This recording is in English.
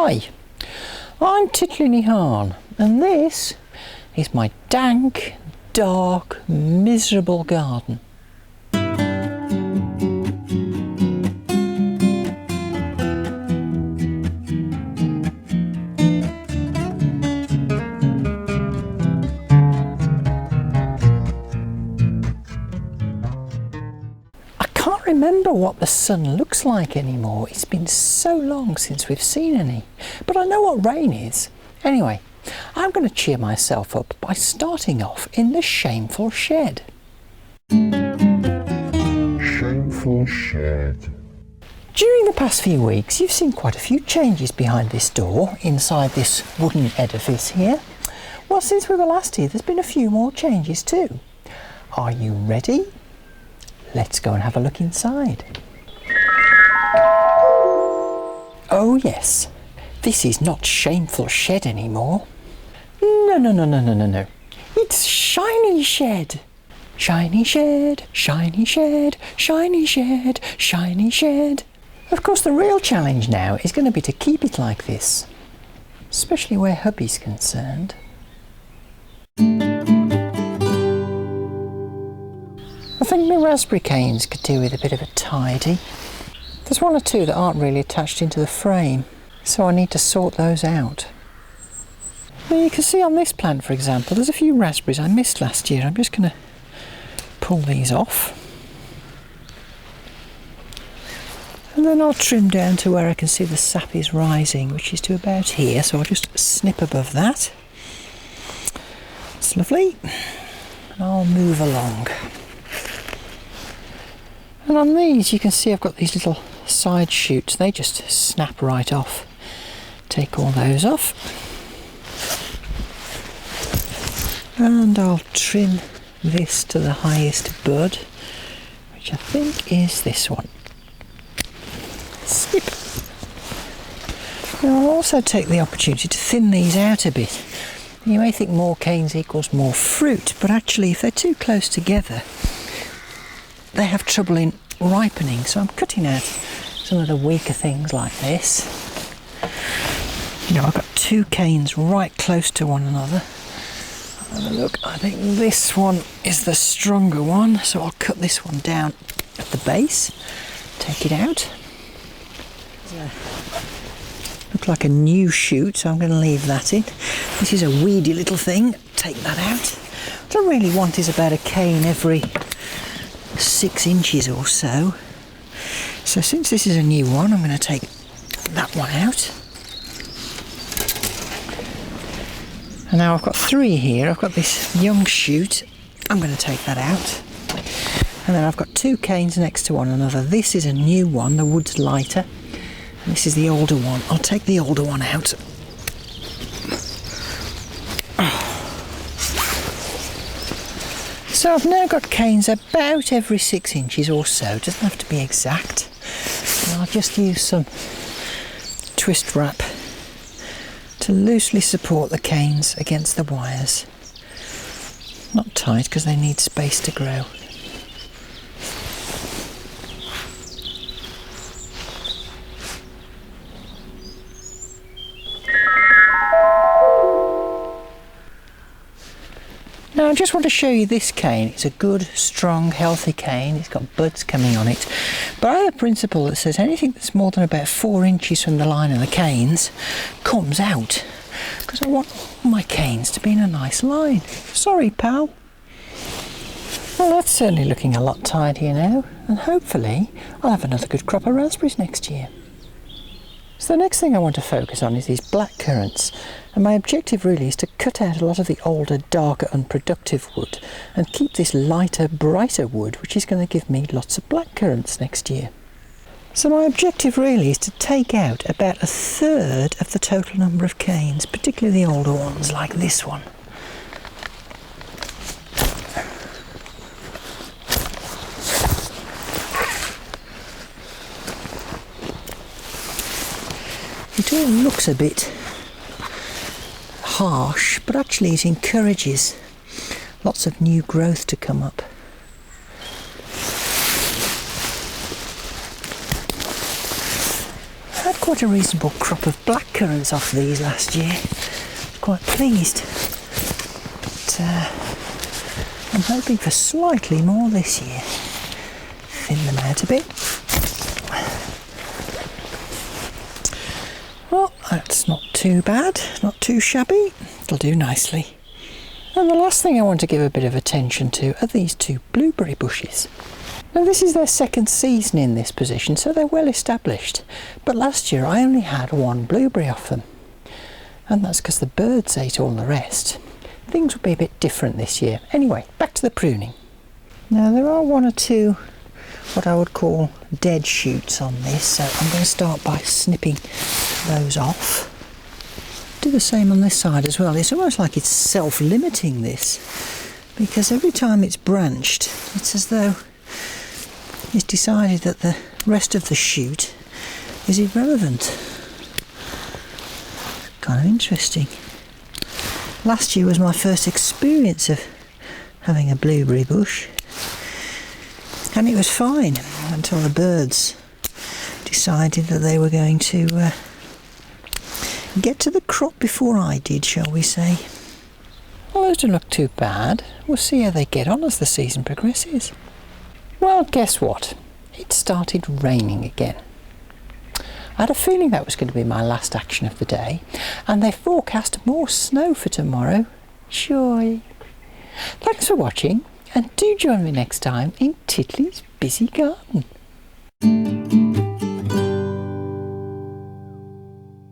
Hi, I'm Titli and this is my dank, dark, miserable garden. I can't remember what the sun looks like anymore. It's been so long since we've seen any, but I know what rain is. Anyway, I'm going to cheer myself up by starting off in the Shameful Shed. Shameful Shed. During the past few weeks, you've seen quite a few changes behind this door, inside this wooden edifice here. Well, since we were last here, there's been a few more changes too. Are you ready? Let's go and have a look inside. Oh yes, this is not Shameful Shed anymore. No. It's Shiny Shed. Shiny Shed, Shiny Shed, Shiny Shed, Shiny Shed. Of course, the real challenge now is going to be to keep it like this, especially where hubby's concerned. I think my raspberry canes could do with a bit of a tidy. There's one or two that aren't really attached into the frame, so I need to sort those out. Now you can see on this plant, for example, there's a few raspberries I missed last year. I'm just going to pull these off. And then I'll trim down to where I can see the sap is rising, which is to about here, so I'll just snip above that. It's lovely. And I'll move along. And on these you can see I've got these little side shoots. They just snap right off. Take all those off. And I'll trim this to the highest bud, which I think is this one. Snip. Now I'll also take the opportunity to thin these out a bit. You may think more canes equals more fruit, but actually if they're too close together, they have trouble in ripening, so I'm cutting out some of the weaker things like this. You know, I've got two canes right close to one another. Have a look, I think this one is the stronger one, so I'll cut this one down at the base, take it out. Look like a new shoot, so I'm going to leave that in. This is a weedy little thing, take that out. What I really want is about a cane every 6 inches or so. So since this is a new one, I'm going to take that one out. And now I've got 3 here. I've got this young shoot. I'm going to take that out. And then I've got 2 canes next to one another. This is a new one, the wood's lighter. And this is the older one. I'll take the older one out. So I've now got canes about every 6 inches or so. It doesn't have to be exact. And I'll just use some twist wrap to loosely support the canes against the wires. Not tight because they need space to grow. Now I just want to show you this cane. It's a good, strong, healthy cane. It's got buds coming on it. But I have a principle that says anything that's more than about 4 inches from the line of the canes comes out. Because I want all my canes to be in a nice line. Sorry, pal. Well, that's certainly looking a lot tidier now. And hopefully I'll have another good crop of raspberries next year. So the next thing I want to focus on is these blackcurrants, and my objective really is to cut out a lot of the older, darker, unproductive wood and keep this lighter, brighter wood, which is going to give me lots of blackcurrants next year. So my objective really is to take out about 1/3 of the total number of canes, particularly the older ones like this one. It all looks a bit harsh, but actually it encourages lots of new growth to come up. quite a reasonable crop of blackcurrants off these last year. Quite pleased. But I'm hoping for slightly more this year. Thin them out a bit. Well, that's not too bad, not too shabby. It'll do nicely. And the last thing I want to give a bit of attention to are these two blueberry bushes. Now this is their second season in this position, so they're well established. But last year I only had one blueberry off them. And that's because the birds ate all the rest. Things will be a bit different this year. Anyway, back to the pruning. Now there are one or two what I would call dead shoots on this, so I'm going to start by snipping those off. Do the same on this side as well. It's almost like it's self-limiting this, because every time it's branched, it's as though it's decided that the rest of the shoot is irrelevant. Kind of interesting. Last year was my first experience of having a blueberry bush, and it was fine until the birds decided that they were going to get to the crop before I did, shall we say. Well, those don't look too bad. We'll see how they get on as the season progresses. Well, guess what? It started raining again. I had a feeling that was going to be my last action of the day, and they forecast more snow for tomorrow. Joy. Thanks for watching, and do join me next time in Titli's Busy Garden.